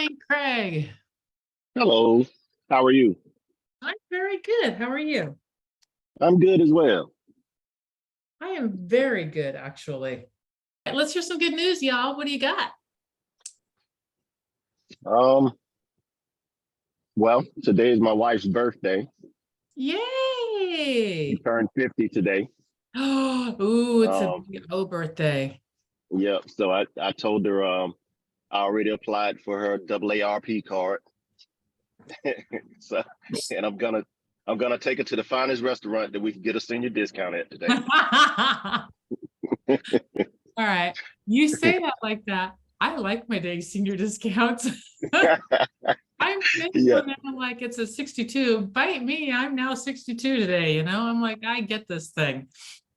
morning, Craig. Hello, how are you? I'm very good. How are you? I'm good as well. I am very good, actually. Let's hear some good news, y'all. What do you got? Um, well, today is my wife's birthday. She Yay! turned 50 today. Ooh, it's a Um, big O birthday. yep. So I told her I already applied for her AARP card. So and I'm gonna take her to the finest restaurant that we can get a senior discount at today. All right. You say that like that. I like my day senior discounts. I'm Yeah, thankful now, like it's a 62. Bite me, I'm now 62 today, I'm like, I get this thing.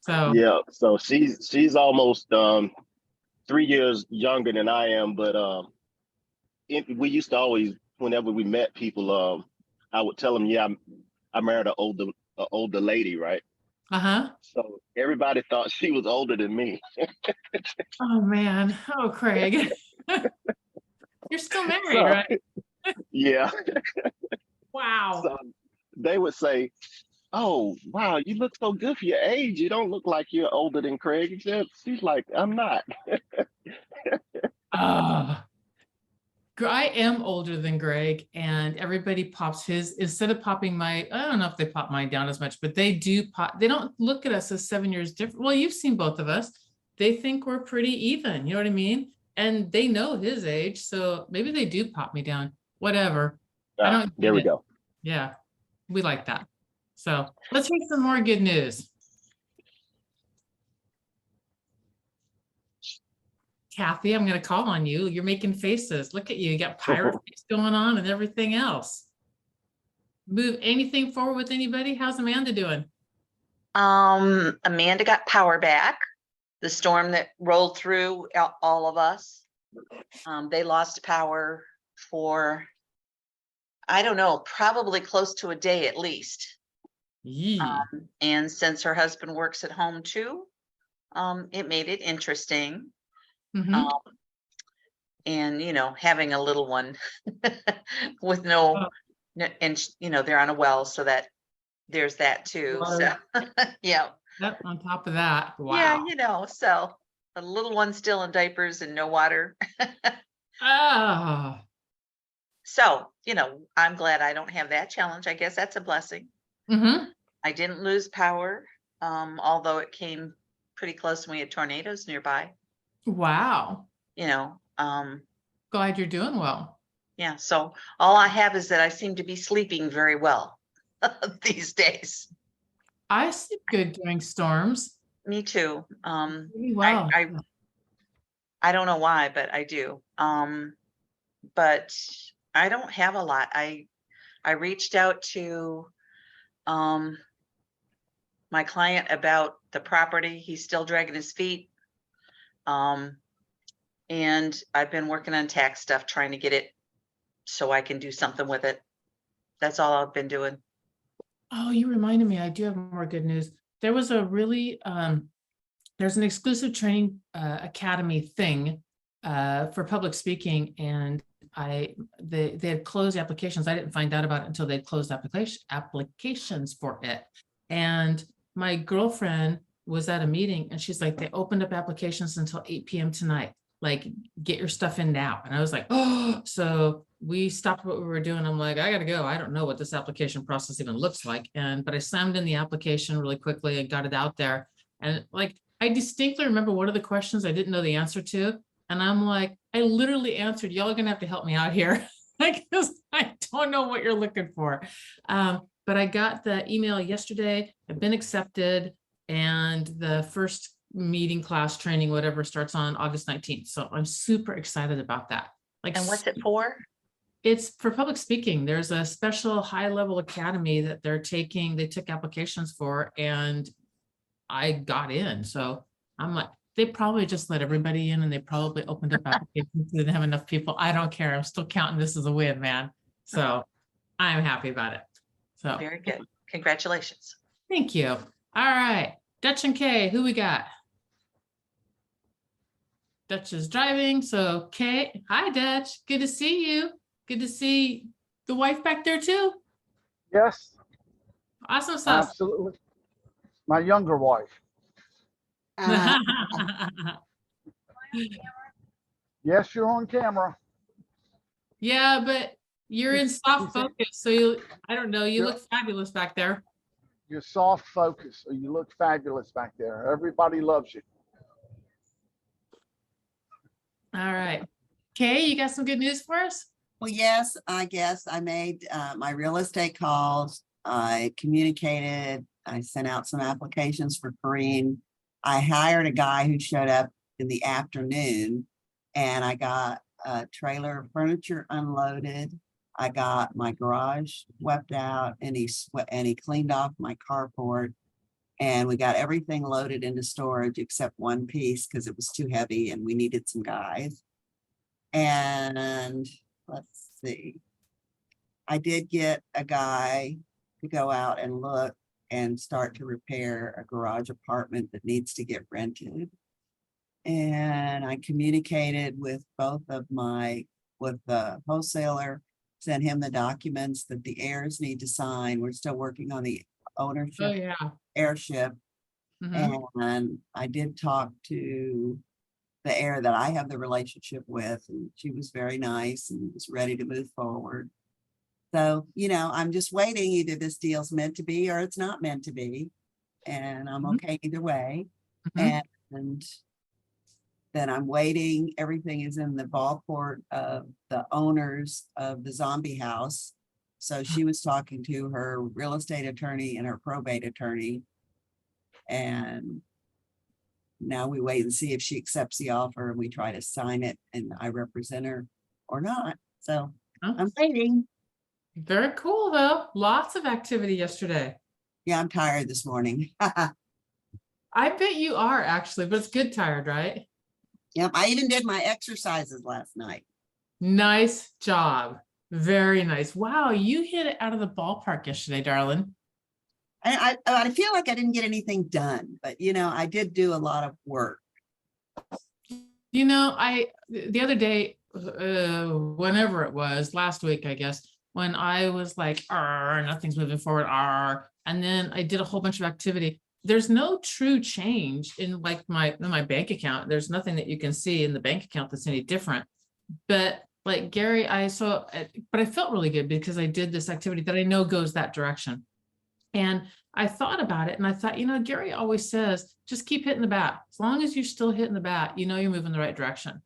So yeah. So she's almost 3 years younger than I am, but we used to always, whenever we met people, I would tell them, yeah, I married an older lady, right? uh-huh. So everybody thought she was older than me. Oh man. Oh, Craig. You're still married, So right? yeah, Wow. so they would say, "Oh, wow, you look so good for your age. You don't look like you're older than Craig." She's like, "I'm not." Uh, I am older than Greg, and everybody pops his instead of popping I don't know if they pop mine down as much, but they do pop. They don't look at us as 7 years different. Well, you've seen both of us. They think we're pretty even. You know what I mean? And they know his age, so maybe they do pop me down. Whatever. I don't There get we it. go. Yeah, we like that. So let's hear some more good news. Kathy, I'm going to call on you. You're making faces. Look at you. You got pirate face going on and everything else. Move anything forward with anybody? How's Amanda doing? Amanda got power back. The storm that rolled through all of us. They lost power for, I don't know, probably close to a day at least. Yee. And since her husband works at home too, it made it interesting. Mhm. And having a little one with Oh, and they're on a well, so that there's that too. So yeah. yep, on top of that. Yeah, Wow. so a little one still in diapers and no water. Ah. So, I'm glad I don't have that challenge. I guess that's a blessing. Mhm. I didn't lose power, although it came pretty close when we had tornadoes nearby. Wow. You know, um, Glad you're doing well. yeah. So all I have is that I seem to be sleeping very well these days. I sleep good during storms. Me too. Really well. I don't know why, but I do. But I don't have a lot. I reached out to my client about the property. He's still dragging his feet. And I've been working on tax stuff, trying to get it so I can do something with it. That's all I've been doing. Oh, you reminded me. I do have more good news. There was a really there's an exclusive training academy thing for public speaking, and they had closed applications. I didn't find out about it until they closed applications for it. And my girlfriend was at a meeting, and she's like, they opened up applications until 8 p.m. tonight. Like, get your stuff in now. And I was like, oh, so we stopped what we were doing. I'm like, I gotta go. I don't know what this application process even looks like. But I slammed in the application really quickly and got it out there. And like, I distinctly remember one of the questions I didn't know the answer to. And I'm like, I literally answered, y'all are gonna have to help me out here. Like, I don't know what you're looking for. But I got the email yesterday. I've been accepted, and the first meeting, class, training, whatever, starts on August 19th. So I'm super excited about that. Like, And what's it for? It's for public speaking. There's a special high-level academy that they took applications for, and I got in. So I'm like, they probably just let everybody in, and they probably opened up applications. They didn't have enough people. I don't care. I'm still counting this as a win, man. So I'm happy about it. So Very good. Congratulations. thank you. All right. Dutch and Kay, who we got? Dutch is driving. So Kay, hi Dutch. Good to see you. Good to see the wife back there too. Yes, Awesome sauce. absolutely. My younger wife. Yes, you're on camera. Yeah, but you're in soft She said- focus, so you, I don't know, you Yeah. look fabulous back there. You're soft focus. So you look fabulous back there. Everybody loves you. All right. Kay, you got some good news for us? Well, yes, I guess I made my real estate calls. I communicated. I sent out some applications for Kareem. I hired a guy who showed up in the afternoon, and I got a trailer of furniture unloaded. I got my garage swept out, and he cleaned off my carport. And we got everything loaded into storage except one piece because it was too heavy and we needed some guys. And let's see. I did get a guy to go out and look and start to repair a garage apartment that needs to get rented. And I communicated with with the wholesaler, sent him the documents that the heirs need to sign. We're still working on the Oh, ownership yeah. heirship. Mhm. And I did talk to the heir that I have the relationship with, and she was very nice and was ready to move forward. So, I'm just waiting. Either this deal's meant to be or it's not meant to be. And I'm Mhm. okay either way. Mhm. And then I'm waiting. Everything is in the ballpark of the owners of the zombie house. So she was talking to her real estate attorney and her probate attorney. And now we wait and see if she accepts the offer and we try to sign it and I represent her or not. So Oh, I'm waiting. very cool though. Lots of activity yesterday. Yeah, I'm tired this morning. I bet you are actually, but it's good tired, right? Yep, I even did my exercises last night. Nice job. Very nice. Wow, you hit it out of the ballpark yesterday, darling. I feel like I didn't get anything done, but I did do a lot of work. The other day, whenever it was, last week, I guess, when I was like, nothing's moving forward, and then I did a whole bunch of activity. There's no true change in like my bank account. There's nothing that you can see in the bank account that's any different. But like Gary, but I felt really good because I did this activity that I know goes that direction. And I thought about it and I thought, Gary always says, just keep hitting the bat. As long as you're still hitting the bat, you're moving in the right direction.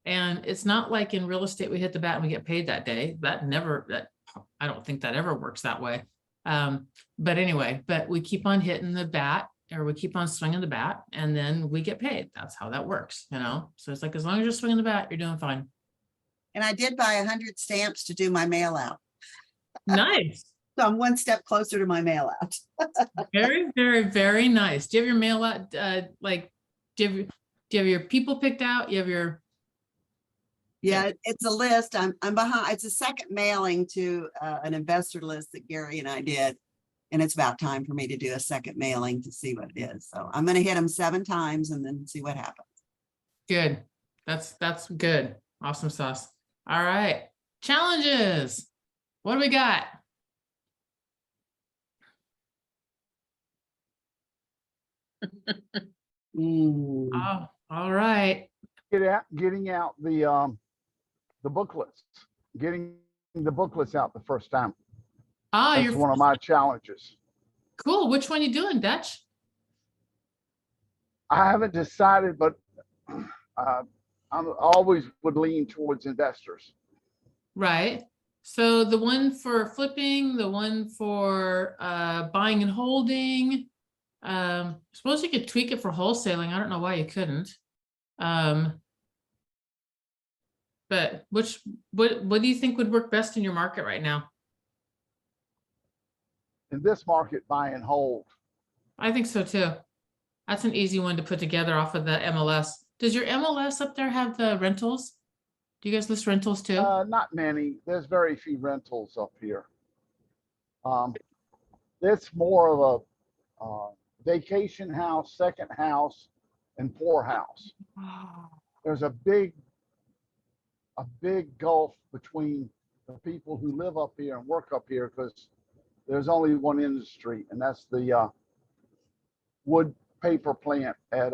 And it's not like in real estate, we hit the bat and we get paid that day. I don't think that ever works that way. But anyway, we keep on hitting the bat or we keep on swinging the bat and then we get paid. That's how that works, So it's like, as long as you're swinging the bat, you're doing fine. And I did buy 100 stamps to do my mail out. Nice. So I'm one step closer to my mail out. Very, very, very nice. Do you have your mail out? Do you have your people picked out? You have your. Yeah, it's a list. I'm behind. It's a second mailing to an investor list that Gary and I did. And it's about time for me to do a second mailing to see what it is. So I'm going to hit them 7 times and then see what happens. Good. That's good. Awesome sauce. All right. Challenges. What do we got? Oh, all right. Getting out the booklets, getting the booklets out the first time. Oh, That's one of my challenges. cool. Which one you doing, Dutch? I haven't decided, but I'm always would lean towards investors. Right. So the one for flipping, the one for buying and holding. Suppose you could tweak it for wholesaling. I don't know why you couldn't. But what do you think would work best in your market right now? In this market, buy and hold. I think so too. That's an easy one to put together off of the MLS. Does your MLS up there have the rentals? Do you guys list rentals too? Not many. There's very few rentals up here. It's more of a vacation house, second house, and poorhouse. There's a big gulf between the people who live up here and work up here, because there's only one industry, and that's the wood paper plant at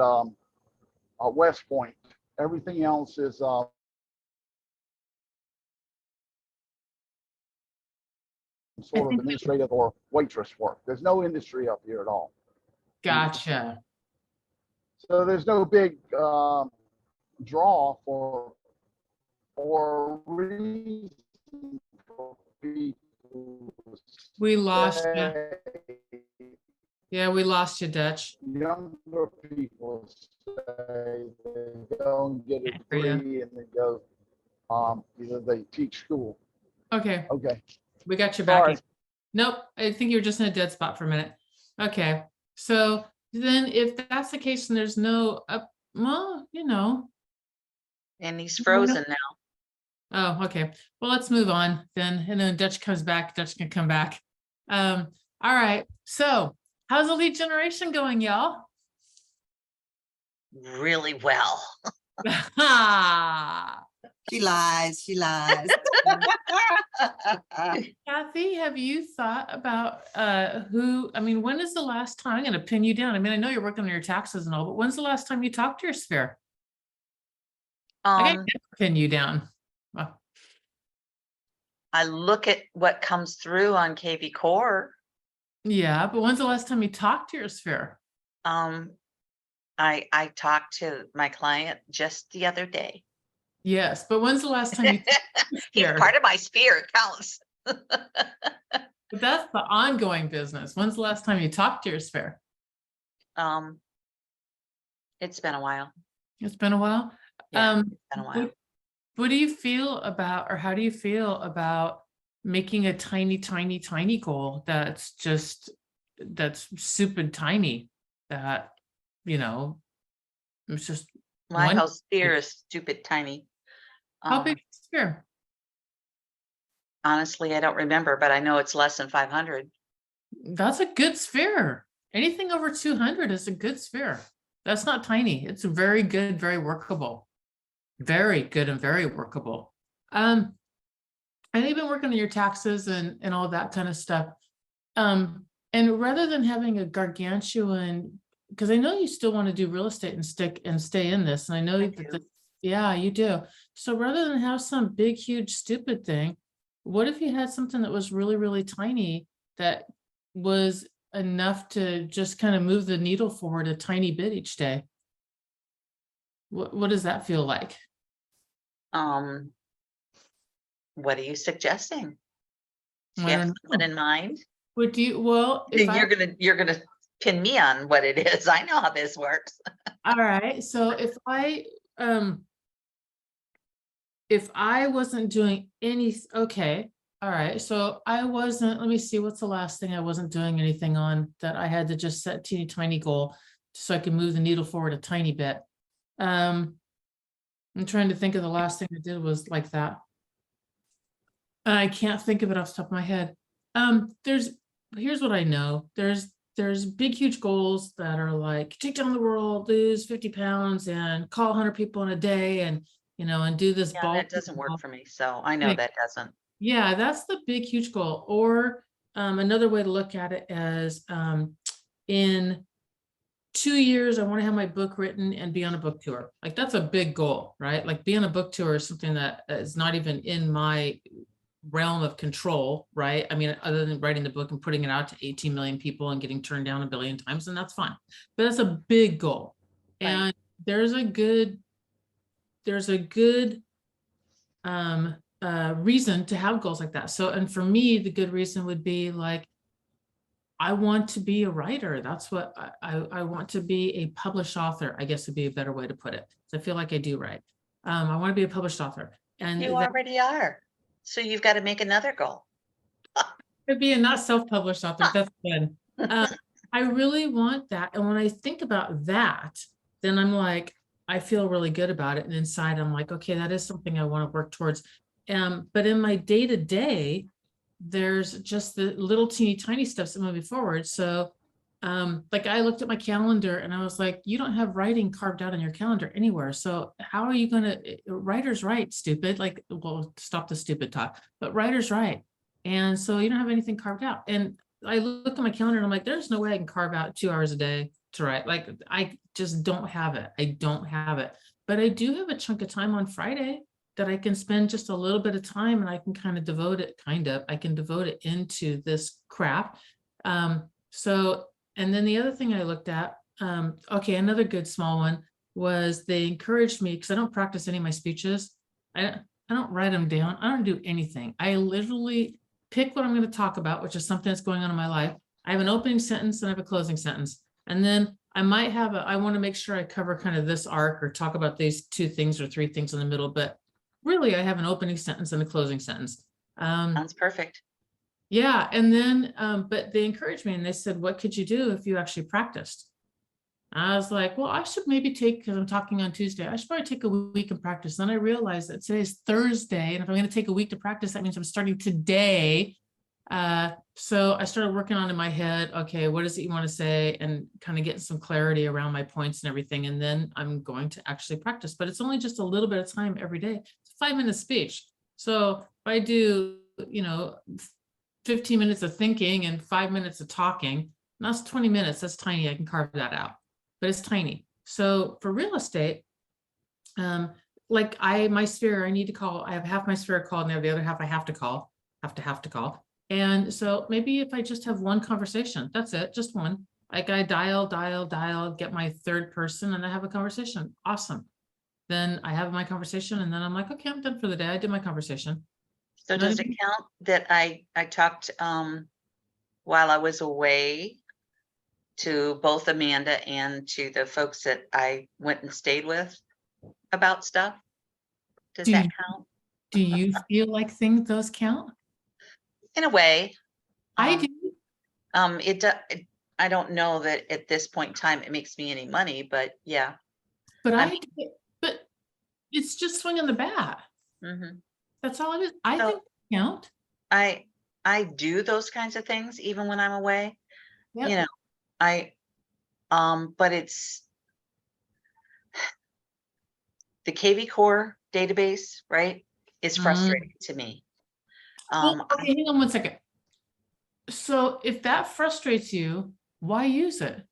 West Point. Everything else is sort of think- administrative or waitress work. There's no industry up here at all. Gotcha. So there's no big draw for reason for people to We lost you. stay. Yeah, we lost you, Dutch. Younger people say they go and get a Can't hear ya. degree and they go, either they teach school. Okay, Okay, we got you back. sorry. Nope, I think you were just in a dead spot for a minute. Okay, so then if that's the case, and there's no well, you know. And he's frozen now. Oh, okay. Well, let's move on then. And then Dutch comes back, Dutch can come back. All right. So how's the lead generation going, y'all? Really well. She lies, she lies. Kathy, have you thought about when is the last time, I'm gonna pin you down. I mean, I know you're working on your taxes and all, but when's the last time you talked to your sphere? I gotta pin you down. Well, I look at what comes through on KV Core. yeah, but when's the last time you talked to your sphere? I talked to my client just the other day. Yes, but when's the last time you talked to your He's sphere? part of my sphere, it counts. But that's the ongoing business. When's the last time you talked to your sphere? It's been a while. It's been a while. Yeah, it's been a while. What do you feel about, or how do you feel about making a tiny, tiny, tiny goal that's super tiny, that, it's just My one- whole sphere is stupid tiny. how big is the sphere? Honestly, I don't remember, but I know it's less than 500. That's a good sphere. Anything over 200 is a good sphere. That's not tiny. It's very good, very workable. Very good and very workable. I know you've been working on your taxes and all that kind of stuff. And rather than having a gargantuan, because I know you still want to do real estate and stay in this, and I know that yeah, you do. So rather than have some big, huge, stupid thing, what if you had something that was really, really tiny that was enough to just kind of move the needle forward a tiny bit each day? What does that feel like? What are you suggesting? Do you I have don't someone know. in mind? Would you, well, if I, You're gonna pin me on what it is. I know how this works. all right, so if I wasn't doing any, okay, all right, so I wasn't, let me see, what's the last thing I wasn't doing anything on that I had to just set teeny tiny goal so I can move the needle forward a tiny bit. I'm trying to think of the last thing I did was like that. I can't think of it off the top of my head. Here's what I know. There's big, huge goals that are like take down the world, lose 50 pounds and call 100 people in a day and, and do this Yeah, ball. that doesn't work for me. So I know Right. that doesn't. Yeah, that's the big, huge goal. Or another way to look at it as in 2 years, I want to have my book written and be on a book tour. Like that's a big goal, right? Like be on a book tour is something that is not even in my realm of control, right? I mean, other than writing the book and putting it out to 18 million people and getting turned down 1 billion times, and that's fine. But that's a big goal. Right. And there's a good reason to have goals like that. So, and for me, the good reason would be like, I want to be a writer. That's what I want to be a published author, I guess would be a better way to put it. So I feel like I do write. I want to be a published author. And You already are. So you've got to make another goal. could be a not self-published author. That's good. I really want that. And when I think about that, then I'm like, I feel really good about it. And inside I'm like, okay, that is something I want to work towards. But in my day-to-day, there's just the little teeny tiny steps that move me forward. So like I looked at my calendar and I was like, you don't have writing carved out on your calendar anywhere. So how are you gonna, writer's right, stupid, like, well, stop the stupid talk, but writer's right. And so you don't have anything carved out. And I looked at my calendar and I'm like, there's no way I can carve out 2 hours a day to write. Like, I just don't have it. I don't have it. But I do have a chunk of time on Friday that I can spend just a little bit of time and I can kind of devote it, I can devote it into this crap. So, and then the other thing I looked at, okay, another good small one was they encouraged me, because I don't practice any of my speeches. I don't write them down. I don't do anything. I literally pick what I'm going to talk about, which is something that's going on in my life. I have an opening sentence and I have a closing sentence. And then I might have I want to make sure I cover kind of this arc or talk about these 2 things or 3 things in the middle, but really I have an opening sentence and a closing sentence. Sounds perfect. Yeah, and then, but they encouraged me and they said, what could you do if you actually practiced? I was like, well, I should maybe take, because I'm talking on Tuesday, I should probably take a week and practice. Then I realized that today's Thursday, and if I'm going to take a week to practice, that means I'm starting today. So I started working on in my head, okay, what is it you want to say, and kind of getting some clarity around my points and everything. And then I'm going to actually practice, but it's only just a little bit of time every day. It's a 5-minute speech. So if I do, 15 minutes of thinking and 5 minutes of talking, and that's 20 minutes. That's tiny. I can carve that out, but it's tiny. So for real estate, like my sphere, I need to call, I have half my sphere called and I have the other half I have to call, have to call. And so maybe if I just have one conversation, that's it, just one. Like I dial, get my third person and I have a conversation. Awesome. Then I have my conversation and then I'm like, okay, I'm done for the day. I did my conversation. So does it count that I talked while I was away to both Amanda and to the folks that I went and stayed with about stuff? Does that count? Do you feel like those count? In a way. I do. I don't know that at this point in time it makes me any money, but yeah. But but it's just swinging the bat. Mm-hmm. That's all it is. I think they count. I do those kinds of things even when I'm away. Yep. But it's the KV Core database, right? Is frustrating to me. Well, okay, hang on one second. So if that frustrates you, why use it?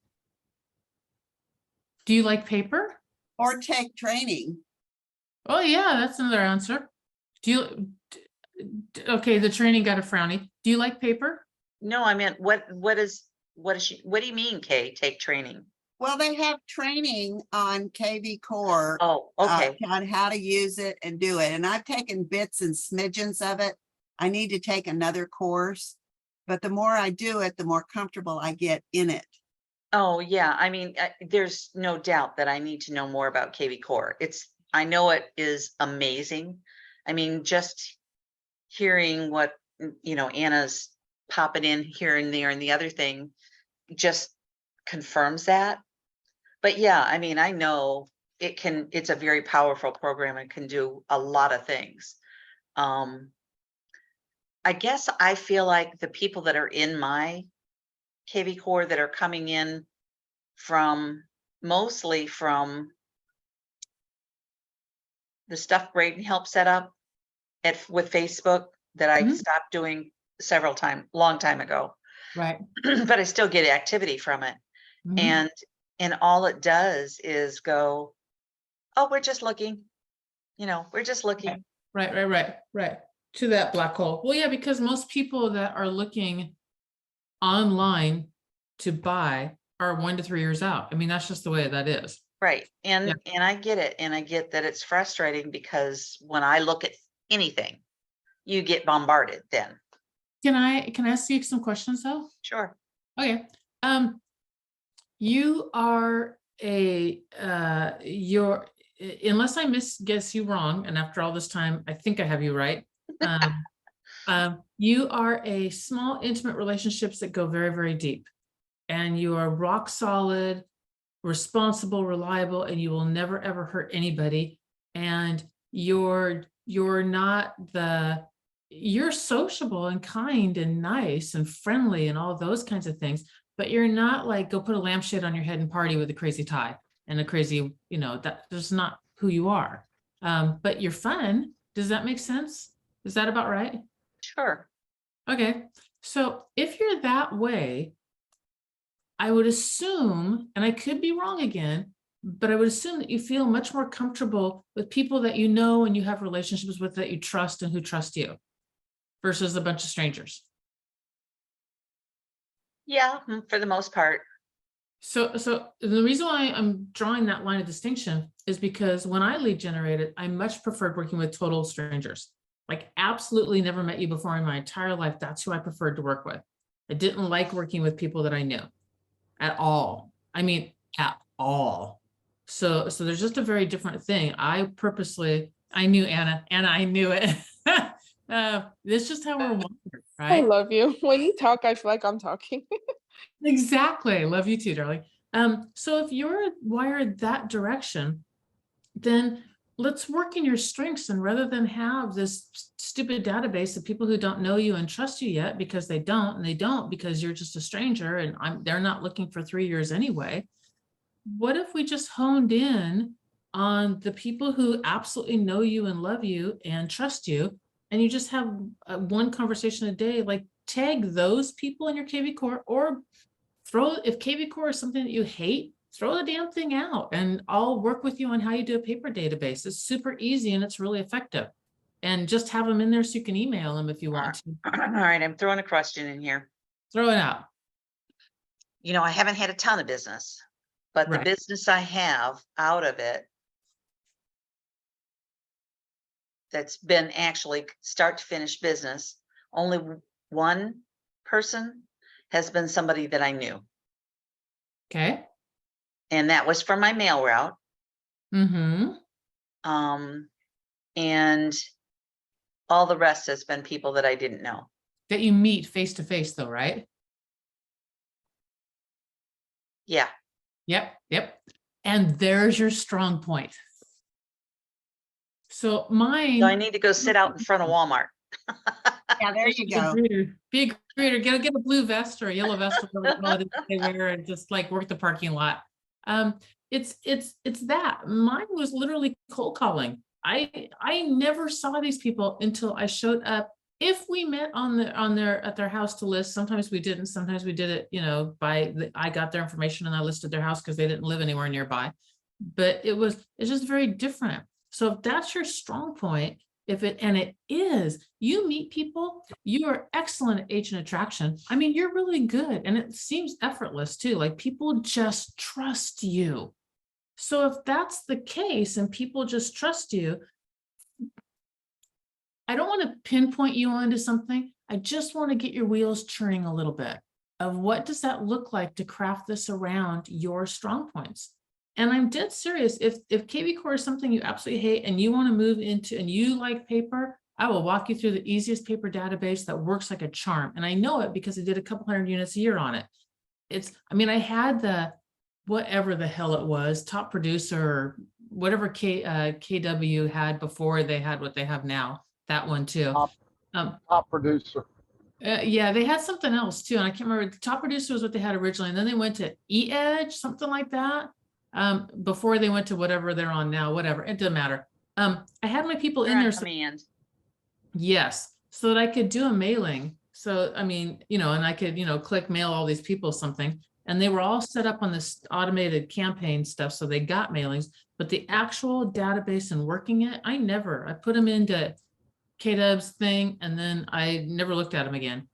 Do you like paper? Or take training. Oh yeah, that's another answer. Do you, okay, the training got a frowny. Do you like paper? No, I mean, what do you mean, Kay, take training? Well, they have training on KV Core. Oh, okay. On how to use it and do it. And I've taken bits and smidgens of it. I need to take another course, but the more I do it, the more comfortable I get in it. Oh yeah, I mean, there's no doubt that I need to know more about KV Core. I know it is amazing. I mean, just hearing what, Anna's popping in here and there and the other thing just confirms that. But yeah, I mean, I know it's a very powerful program and can do a lot of things. I guess I feel like the people that are in my KV Core that are coming in mostly from the stuff Braden helped set up with Facebook that I stopped doing long time ago. Right. But I still get activity from it. And all it does is go, oh, we're just looking, we're just looking. Right. To that black hole. Well, yeah, because most people that are looking online to buy are 1 to 3 years out. I mean, that's just the way that is. Right. And I get it. And I get that it's frustrating because when I look at anything, you get bombarded then. Can I ask you some questions though? Sure. Okay. You are unless I guess you wrong, and after all this time, I think I have you right. You are a small, intimate relationships that go very, very deep, and you are rock solid, responsible, reliable, and you will never ever hurt anybody. And you're not the you're sociable and kind and nice and friendly and all those kinds of things, but you're not like, go put a lampshade on your head and party with a crazy tie and a crazy, that's not who you are. But you're fun. Does that make sense? Is that about right? Sure. Okay. So if you're that way, I would assume, and I could be wrong again, but I would assume that you feel much more comfortable with people that you know and you have relationships with, that you trust and who trust you, versus a bunch of strangers. Yeah, for the most part. So the reason why I'm drawing that line of distinction is because when I lead generated, I much preferred working with total strangers. Like, absolutely never met you before in my entire life. That's who I preferred to work with. I didn't like working with people that I knew at all. I mean, at all. So there's just a very different thing. I knew Anna, I knew it. This is just how we're wired, I right? love you. When you talk, I feel like I'm talking. Exactly. Love you too, darling. So if you're wired that direction, then let's work in your strengths, and rather than have this stupid database of people who don't know you and trust you yet because they don't, and they don't because you're just a stranger and they're not looking for 3 years anyway. What if we just honed in on the people who absolutely know you and love you and trust you, and you just have one conversation a day, like tag those people in your KV Core, or if KV Core is something that you hate, throw the damn thing out and I'll work with you on how you do a paper database. It's super easy and it's really effective. And just have them in there so you can email them if you want to. All right, I'm throwing a question in here. Throw it out. I haven't had a ton of business, but the Right. business I have out of it, that's been actually start to finish business, only one person has been somebody that I knew. Okay. And that was from my mail route. Mm-hmm. And all the rest has been people that I didn't know. That you meet face to face though, right? Yeah. Yep. And there's your strong point. So mine. So I need to go sit out in front of Walmart. Yeah, there you Be a go. greeter. Be a greeter. Get a blue vest or a yellow vest or whatever they wear, and just like work the parking lot. It's that. Mine was literally cold calling. I never saw these people until I showed up. If we met at their house to list, sometimes we didn't. Sometimes we did it, I got their information and I listed their house because they didn't live anywhere nearby. But it's just very different. So if that's your strong point, it is, you meet people, you are excellent at agent attraction. I mean, you're really good. And it seems effortless too. Like, people just trust you. So if that's the case and people just trust you, I don't want to pinpoint you onto something. I just want to get your wheels churning a little bit of what does that look like to craft this around your strong points. And I'm dead serious. If KV Core is something you absolutely hate and you want to move into, and you like paper, I will walk you through the easiest paper database that works like a charm. And I know it because I did a couple hundred units a year on it. I had the, whatever the hell it was, top producer, or whatever KW had before they had what they have now. That one too. Top producer. Yeah, they had something else too. And I can't remember. The top producer was what they had originally. And then they went to E-Edge, something like that. Before they went to whatever they're on now, whatever, it doesn't matter. I had my people in there. Command. Yes, so that I could do a mailing. So, and I could, click mail all these people something, and they were all set up on this automated campaign stuff. So they got mailings, but the actual database and working it, I put them into KW's thing, and then I never looked at them again,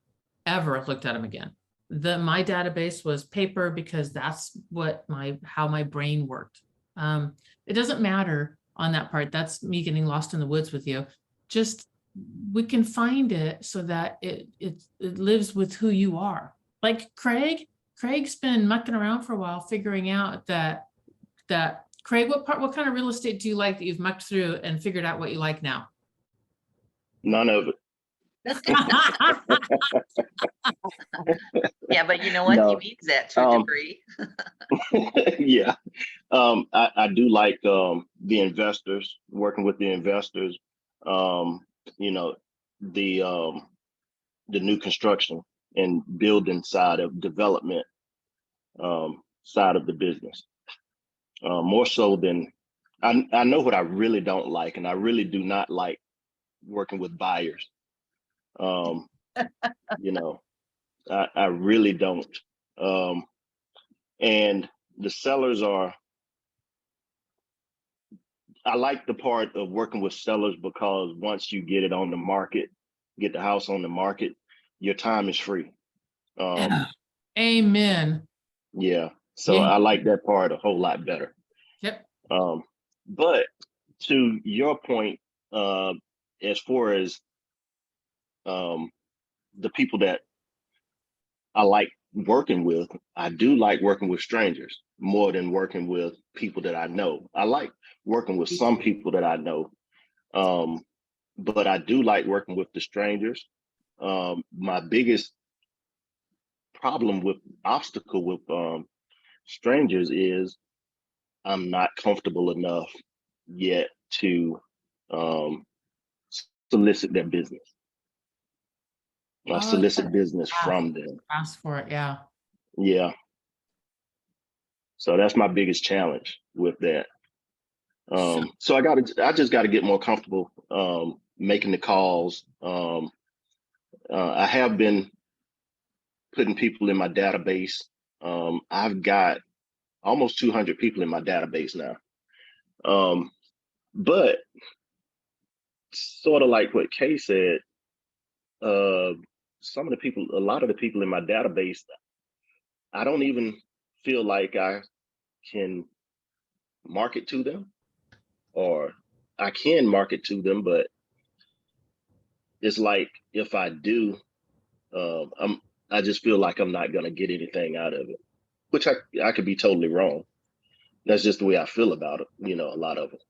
ever looked at them again. My database was paper because that's how my brain worked. It doesn't matter on that part. That's me getting lost in the woods with you. Just, we can find it so that it lives with who you are. Like Craig's been mucking around for a while, figuring out that Craig, what kind of real estate do you like that you've mucked through and figured out what you like now? None of it. Yeah, but you know what? No. He means that to a degree. Yeah. I do like the investors, working with the investors. the new construction and building side of development side of the business. More so than I know what I really don't like, and I really do not like working with buyers. You know, I really don't. And the sellers I like the part of working with sellers because once you get it on the market, get the house on the market, your time is free. Amen. Yeah. So Yeah. I like that part a whole lot better. Yep. But to your point, as far as the people that I like working with, I do like working with strangers more than working with people that I know. I like working with some people that I know, but I do like working with the strangers. My biggest obstacle with strangers is I'm not comfortable enough yet to solicit their business. Oh, Solicit business from them. ask for it. Yeah. Yeah. So that's my biggest challenge with that. So I just got to get more comfortable making the calls. I have been putting people in my database. I've got almost 200 people in my database now. But sort of like what Kay said, a lot of the people in my database, I don't even feel like I can market to them, or I can market to them, but it's like if I do, I just feel like I'm not gonna get anything out of it, which I could be totally wrong. That's just the way I feel about it, a lot of it.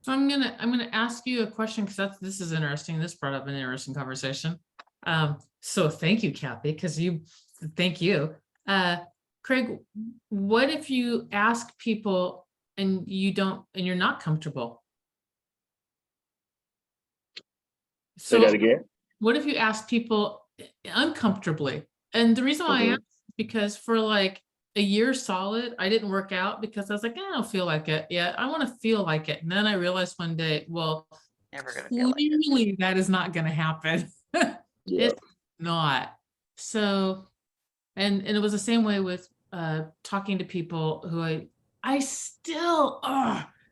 So I'm gonna ask you a question because this is interesting. This brought up an interesting conversation. So thank you, Kathy, because thank you. Craig, what if you ask people and you're not comfortable? Say that again. What if you ask people uncomfortably? And the reason why I ask is because for like a year solid, I didn't work out because I was like, I don't feel like it yet. I want to feel like it. And then I realized one day, well, Never gonna feel like it. clearly that is not going to happen. Yeah. It's not. So, and it was the same way with talking to people who I still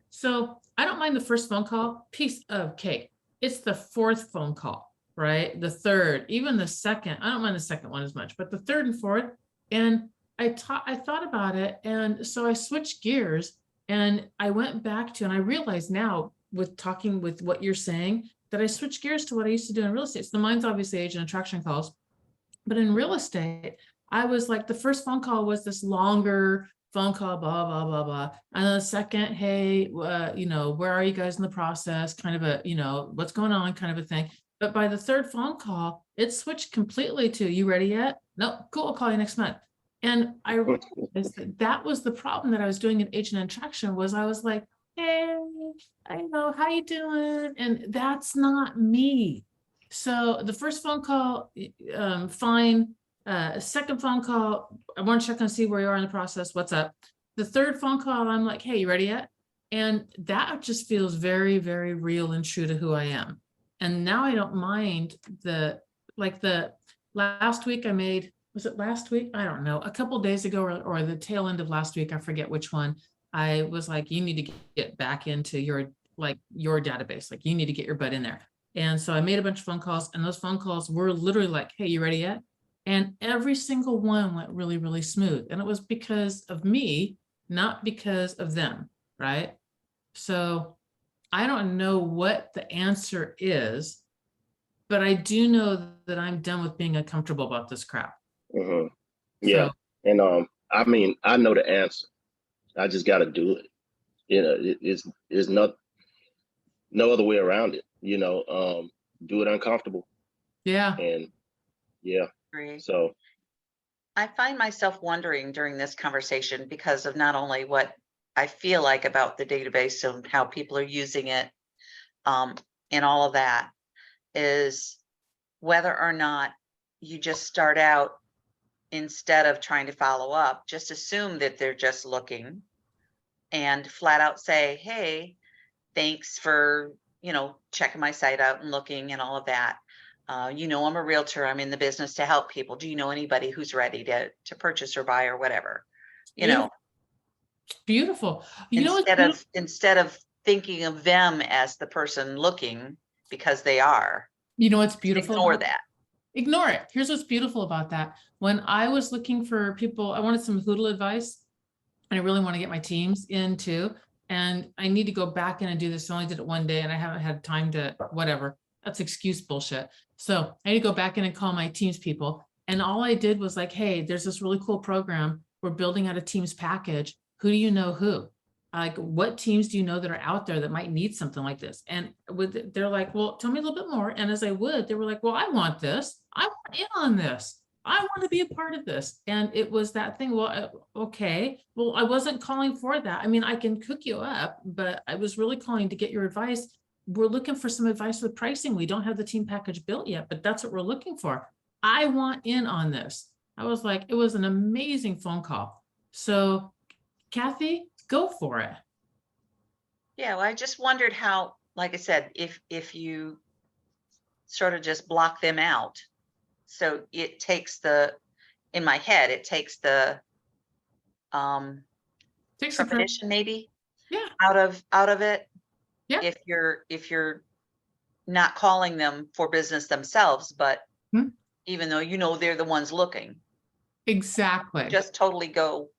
so I don't mind the first phone call, piece of cake. It's the fourth phone call, right? The third, even the second. I don't mind the second one as much, but the third and fourth. And I thought about it, and so I switched gears, and I went back to, and I realize now with talking with what you're saying that I switched gears to what I used to do in real estate. So mine's obviously agent attraction calls, but in real estate, I was like, the first phone call was this longer phone call, blah, blah, blah, blah. And then the second, hey, where are you guys in the process? Kind of a, what's going on kind of a thing. But by the third phone call, it switched completely to, you ready yet? No, cool, I'll call you next month. And I realized that was the problem that I was doing in agent attraction was I was like, hey, I know, how you doing? And that's not me. So the first phone call, fine. Second phone call, I want to check and see where you are in the process. What's up? The third phone call, I'm like, hey, you ready yet? And that just feels very, very real and true to who I am. And now I don't mind the last week I made, was it last week? I don't know. A couple days ago or the tail end of last week, I forget which one. I was like, you need to get back into your database. Like you need to get your butt in there. And so I made a bunch of phone calls, and those phone calls were literally like, hey, you ready yet? And every single one went really, really smooth. And it was because of me, not because of them, right? So I don't know what the answer is, but I do know that I'm done with being uncomfortable about this crap. Mm-hmm. Yeah. So, and I know the answer. I just got to do it. It's no other way around it. Do it uncomfortable. Yeah. And yeah. Great. So I find myself wondering during this conversation because of not only what I feel like about the database and how people are using it, and all of that. is whether or not you just start out, instead of trying to follow up, just assume that they're just looking and flat out say, hey, thanks for, checking my site out and looking and all of that. I'm a realtor. I'm in the business to help people. Do you know anybody who's ready to purchase or buy or whatever? Beautiful. You know what's Instead of thinking of them as the person looking, because they are. You know what's beautiful? Ignore that. Ignore it. Here's what's beautiful about that. When I was looking for people, I wanted some Hoodle advice. And I really want to get my teams in too. And I need to go back in and do this. I only did it one day and I haven't had time to whatever. That's excuse bullshit. So I need to go back in and call my teams people. And all I did was like, hey, there's this really cool program. We're building out a teams package. Who do you know who? Like, what teams do you know that are out there that might need something like this? And they're like, well, tell me a little bit more. And as I would, they were like, well, I want this. I want in on this. I want to be a part of this. And it was that thing. Well, okay. Well, I wasn't calling for that. I mean, I can cook you up, but I was really calling to get your advice. We're looking for some advice with pricing. We don't have the team package built yet, but that's what we're looking for. I want in on this. I was like, it was an amazing phone call. So Kathy, go for it. Yeah, well, I just wondered how, like I said, if you sort of just block them out. So it takes in my head, it takes the trepidation maybe out of it. Yeah. If you're not calling them for business themselves, but even though they're the ones looking. Exactly. Just totally go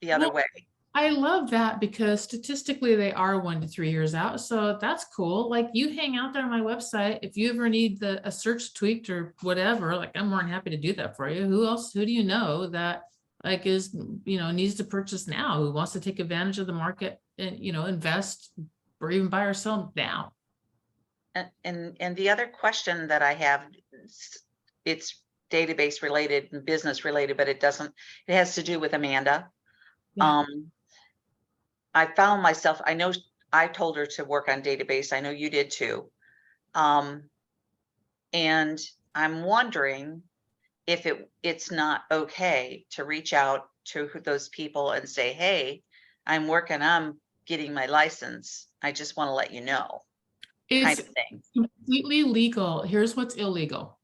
the other way. I love that because statistically they are 1 to 3 years out. So that's cool. Like, you hang out there on my website. If you ever need a search tweaked or whatever, like, I'm more than happy to do that for you. Who do you know that like needs to purchase now, who wants to take advantage of the market and, invest or even buy or sell now? And the other question that I have, it's database related and business related, but it has to do with Amanda. Yeah. I found myself, I know I told her to work on database. I know you did too. And I'm wondering if it's not okay to reach out to those people and say, hey, I'm getting my license. I just want to let you know. It's kind of thing. Completely legal. Here's what's illegal.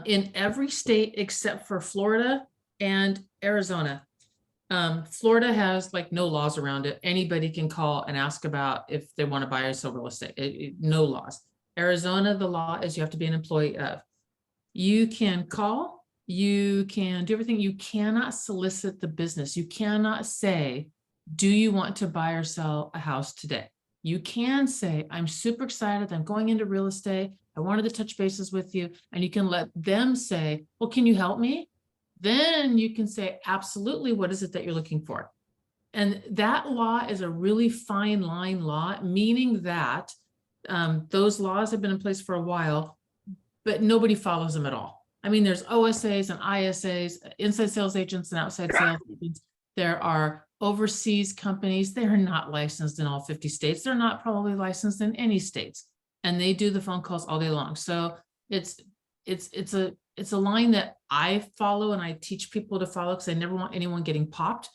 In every state except for Florida and Arizona. Florida has like no laws around it. Anybody can call and ask about if they want to buy or sell real estate. No laws. Arizona, the law is you have to be an employee of. You can call, you can do everything. You cannot solicit the business. You cannot say, do you want to buy or sell a house today? You can say, I'm super excited. I'm going into real estate. I wanted to touch bases with you. And you can let them say, well, can you help me? Then you can say, absolutely, what is it that you're looking for? And that law is a really fine line law, meaning that those laws have been in place for a while, but nobody follows them at all. I mean, there's OSAs and ISAs, inside sales agents and outside sales agents. There are overseas companies. They're not licensed in all 50 states. They're not probably licensed in any states. And they do the phone calls all day long. So it's a line that I follow and I teach people to follow because I never want anyone getting popped.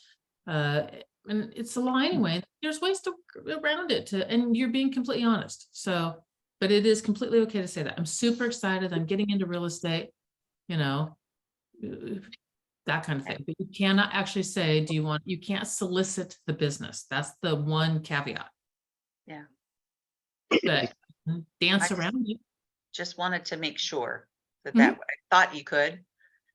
And it's a law anyway. There's ways to around it and you're being completely honest. So, but it is completely okay to say that. I'm super excited. I'm getting into real estate, that kind of thing. But you cannot actually say, you can't solicit the business. That's the one caveat. Yeah. But dance around it. Just wanted to make sure that I thought you could.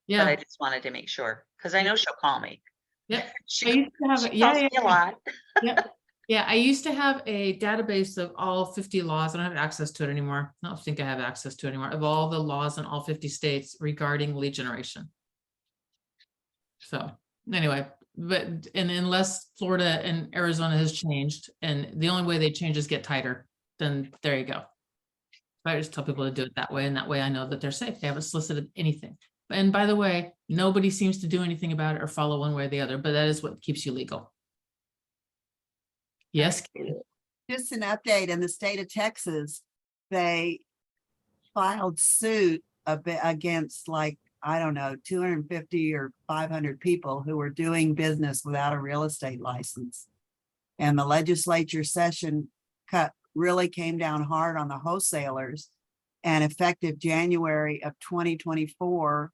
Yeah. But I just wanted to make sure because I know she'll call me. Yeah. She calls me a lot. Yeah. I used to have a database of all 50 laws. I don't have access to it anymore. I don't think I have access to it anymore, of all the laws in all 50 states regarding lead generation. So anyway, and unless Florida and Arizona has changed, and the only way they change is get tighter, then there you go. I just tell people to do it that way, and that way I know that they're safe. They haven't solicited anything. And by the way, nobody seems to do anything about it or follow one way or the other, but that is what keeps you legal. Yes. Just an update in the state of Texas. They filed suit against like, I don't know, 250 or 500 people who were doing business without a real estate license. And the legislature session cut really came down hard on the wholesalers. And effective January of 2024,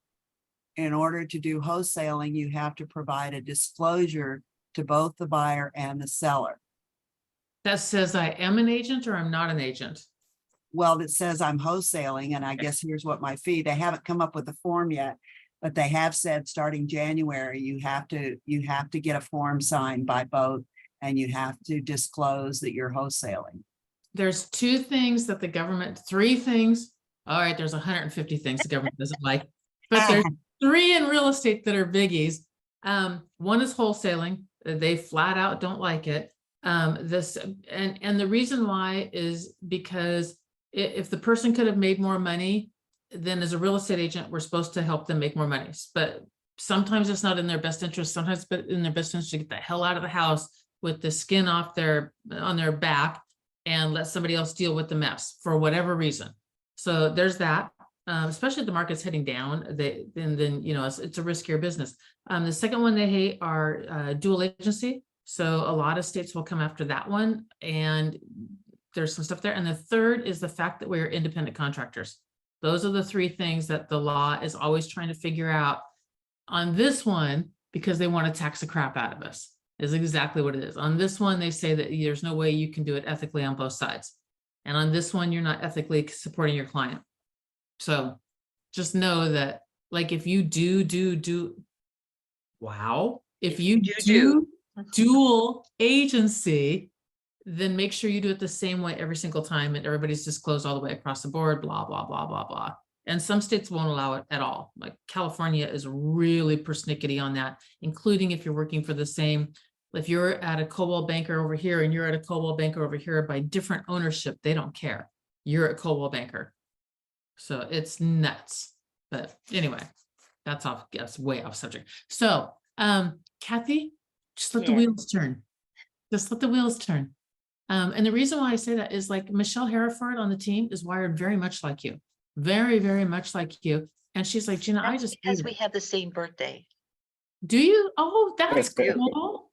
in order to do wholesaling, you have to provide a disclosure to both the buyer and the seller. That says I am an agent or I'm not an agent. Well, that says I'm wholesaling, and I guess here's what my fee, they haven't come up with a form yet, but they have said starting January, you have to get a form signed by both, and you have to disclose that you're wholesaling. There's two things that the government, three things. All right, there's 150 things the government doesn't like, but there's three in real estate that are biggies. One is wholesaling. They flat out don't like it. And the reason why is because if the person could have made more money, then as a real estate agent, we're supposed to help them make more money. But sometimes it's not in their best interest. Sometimes it's in their best interest to get the hell out of the house with the skin off on their back and let somebody else deal with the mess for whatever reason. So there's that. Especially if the market's heading down, then you know it's a riskier business. The second one they hate are dual agency. So a lot of states will come after that one, and there's some stuff there. And the third is the fact that we're independent contractors. Those are the three things that the law is always trying to figure out on this one, because they want to tax the crap out of us, is exactly what it is. On this one, they say that there's no way you can do it ethically on both sides. And on this one, you're not ethically supporting your client. So just know that, like, if you wow, if you do dual agency, then make sure you do it the same way every single time, and everybody's disclosed all the way across the board, blah, blah, blah, blah, blah. And some states won't allow it at all. Like California is really persnickety on that, including if you're working for the same, if you're at a Coldwell Banker over here and you're at a Coldwell Banker over here by different ownership, they don't care. You're a Coldwell Banker. So it's nuts. But anyway, that's way off subject. So Kathy, just let the wheels turn. Just let the wheels turn. And the reason why I say that is, like, Michelle Hereford on the team is wired very much like you. Very, very much like you. And she's like, Gina, I just because we have the same birthday. do you? Oh, that's cool.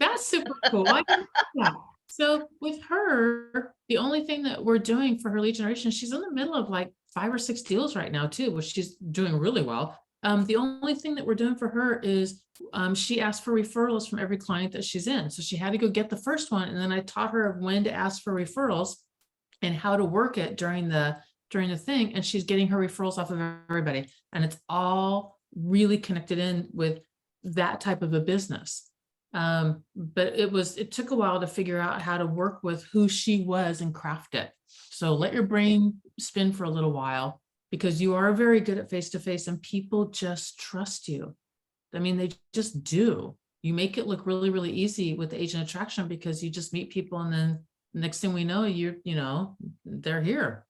That's super cool. I didn't know that. So with her, the only thing that we're doing for her lead generation, she's in the middle of like 5 or 6 deals right now too, which she's doing really well. The only thing that we're doing for her is she asked for referrals from every client that she's in. So she had to go get the first one. And then I taught her when to ask for referrals and how to work it during the thing. And she's getting her referrals off of everybody. And it's all really connected in with that type of a business. But it took a while to figure out how to work with who she was and craft it. So let your brain spin for a little while, because you are very good at face-to-face and people just trust you. I mean, they just do. You make it look really, really easy with the agent attraction, because you just meet people and then next thing we know, they're here.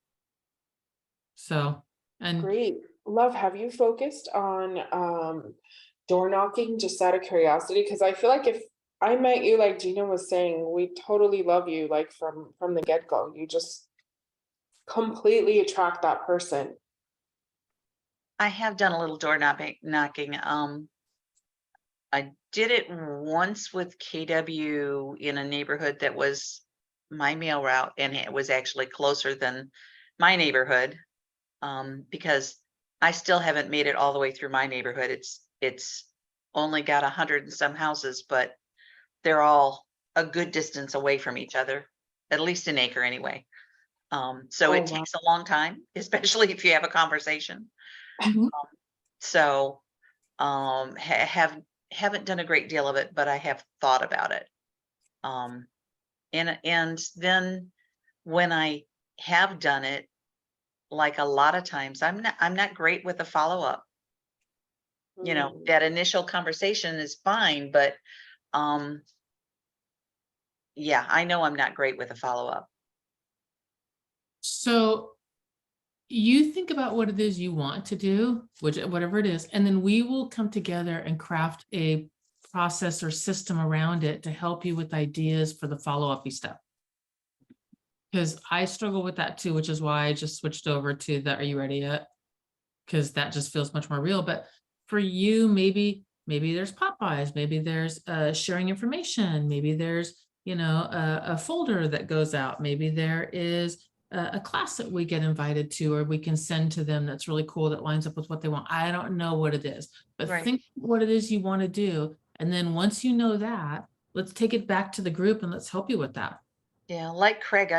So, and Great. Love, have you focused on door knocking, just out of curiosity? Because I feel like if I met you, like Gina was saying, we totally love you, like from the get-go. You just completely attract that person. I have done a little door knocking. I did it once with KW in a neighborhood that was my mail route, and it was actually closer than my neighborhood, because I still haven't made it all the way through my neighborhood. It's only got 100 and some houses, but they're all a good distance away from each other, at least an acre anyway. So it takes a long time, especially if you have a conversation. Mhm. So haven't done a great deal of it, but I have thought about it. And then when I have done it, like a lot of times, I'm not great with the follow-up. You know, that initial conversation is fine, but yeah, I know I'm not great with a follow-up. so you think about what it is you want to do, whatever it is, and then we will come together and craft a process or system around it to help you with ideas for the follow-up stuff. Because I struggle with that too, which is why I just switched over to the, are you ready yet? Because that just feels much more real. But for you, maybe there's Popeyes, maybe there's sharing information, maybe there's, a folder that goes out, maybe there is a class that we get invited to, or we can send to them that's really cool, that lines up with what they want. I don't know what it is, but Right. think what it is you want to do. And then once you know that, let's take it back to the group and let's help you with that. Yeah, like Craig,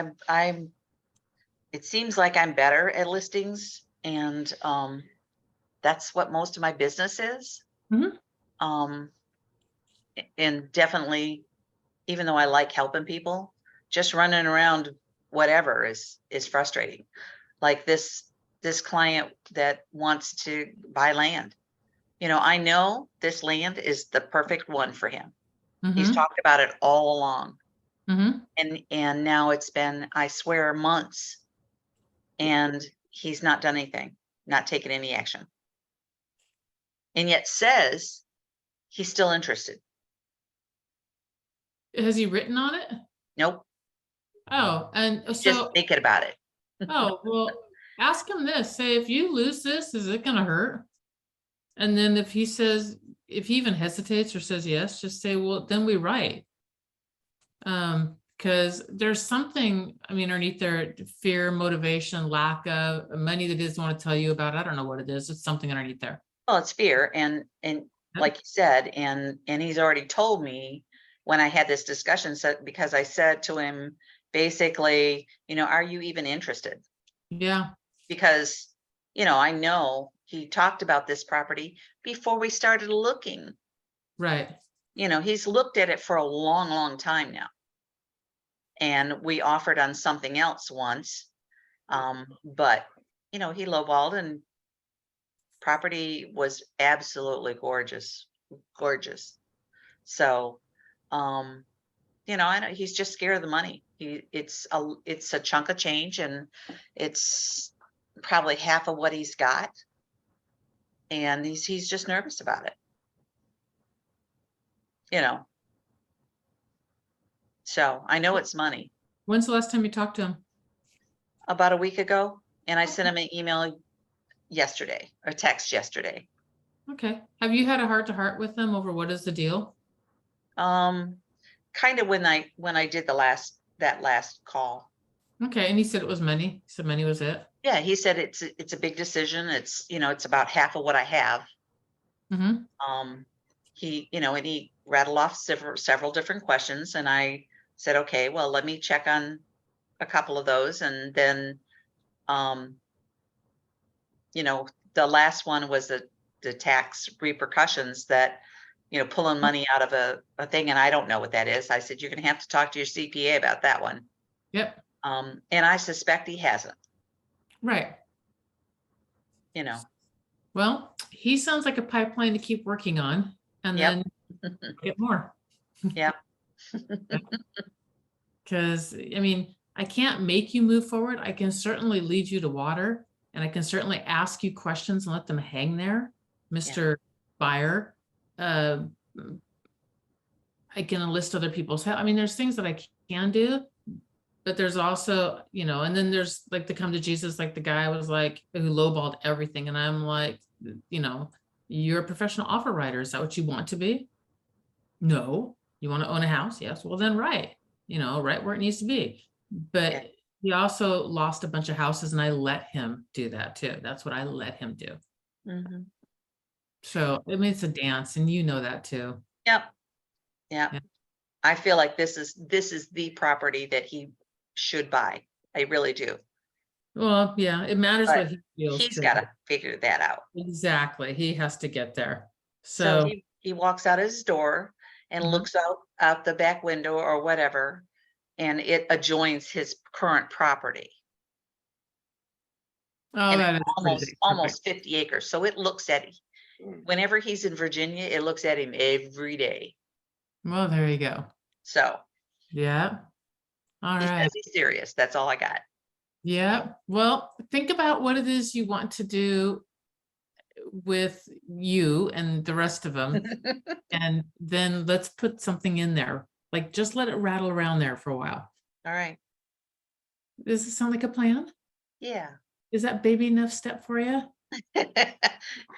it seems like I'm better at listings, and that's what most of my business is. Mhm. And definitely, even though I like helping people, just running around whatever is frustrating. Like this client that wants to buy land. I know this land is the perfect one for him. He's Mhm. talked about it all along. Mhm. And now it's been, I swear, months, and he's not done anything, not taken any action, and yet says he's still interested. Has he written on it? Nope, Oh, and just so, thinking about it. oh, well, ask him this, say, if you lose this, is it gonna hurt? And then if he says, if he even hesitates or says yes, just say, well, then we write. Because there's something, I mean, underneath there, fear, motivation, lack of money that he doesn't want to tell you about. I don't know what it is. It's something underneath there. Well, it's fear, and like you said, and he's already told me when I had this discussion, so because I said to him basically, are you even interested? Yeah. Because I know he talked about this property before we started looking. Right. He's looked at it for a long, long time now. And we offered on something else once. But he lowballed, and property was absolutely gorgeous. So, I know he's just scared of the money. It's a chunk of change, and it's probably half of what he's got. And he's just nervous about it. So I know it's money. When's the last time you talked to him? About a week ago, and I sent him an email yesterday, or text yesterday. Okay. Have you had a heart to heart with them over what is the deal? Kind of when I did that last call. Okay. And he said it was money. He said money was it. Yeah, he said it's a big decision. It's it's about half of what I have. Mm-hmm. He and he rattled off several different questions, and I said, okay, well, let me check on a couple of those, and then the last one was the tax repercussions that pulling money out of a thing, and I don't know what that is. I said, you're gonna have to talk to your CPA about that one. Yep. And I suspect he hasn't. Right. you Well, he sounds like a pipeline to keep working on, and Yep. then get more. Yep. Because, I mean, I can't make you move forward. I can certainly lead you to water, and I can certainly ask you questions and let them hang there, Mr. Buyer. I can enlist other people's help. I mean, there's things that I can do, but there's also, and then there's like the come to Jesus, like the guy was like, who lowballed everything. And I'm like, you're a professional offer writer. Is that what you want to be? No. You want to own a house? Yes. Well, then right where it needs to be. But Yeah. he also lost a bunch of houses, and I let him do that too. That's what I let him do. Mm-hmm. So I mean, it's a dance, and you know that too. Yep. Yeah. I feel like this is the property that he should buy. I really do. Well, yeah, it matters But what he feels he's too. got to figure that out. Exactly. He has to get there. So So he walks out his door and Mhm. looks out the back window or whatever, and it adjoins his current property. Oh, And that it's is pretty big. almost 50 acres. So it looks at whenever he's in Virginia, it looks at him every day. Well, there you go. So Yeah. All he right. says he's serious. That's all I got. Yeah. Well, think about what it is you want to do with you and the rest of them. And then let's put something in there. Like, just let it rattle around there for a while. All right. Does it sound like a plan? Yeah. Is that baby enough step for you?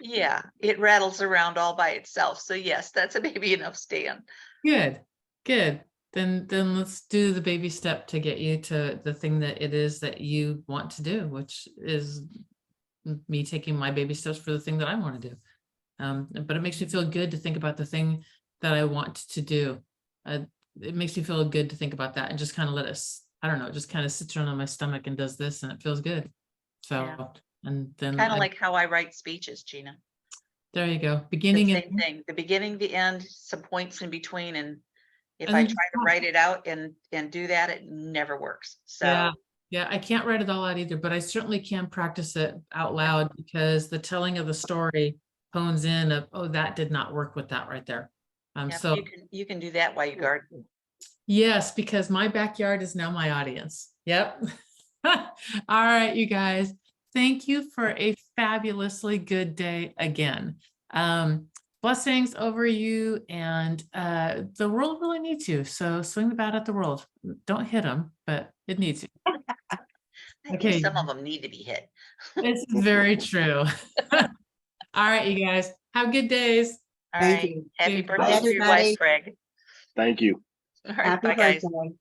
Yeah, it rattles around all by itself. So yes, that's a baby enough stand. Good, good. Then let's do the baby step to get you to the thing that it is that you want to do, which is me taking my baby steps for the thing that I want to do. But it makes me feel good to think about the thing that I want to do. It makes me feel good to think about that and just kind of let us, I don't know, just kind of sits around on my stomach and does this and it feels good. So, Yeah. and then Kind of I- like how I write speeches, Gina. there you go, The beginning same and thing, the beginning, the end, some points in between, and if And I then try just to stop. write it out and do that, it never works. Yeah. So Yeah, I can't write it all out either, but I certainly can practice it out loud because the telling of the story hones in of, oh, that did not work with that right there. yeah, So you can do that while you garden. yes, because my backyard is now my audience. Yep. All right, you guys. Thank you for a fabulously good day again. Blessings over you, and the world really needs you. So swing the bat at the world. Don't hit them, but it needs you. I think Okay. some of them need to be hit. This is very true. All right, you guys. Have good days. All Thank right. you. Happy Okay, birthday to your everybody. wife, Greg. Thank you. All right, Happy bye, guys. birthday.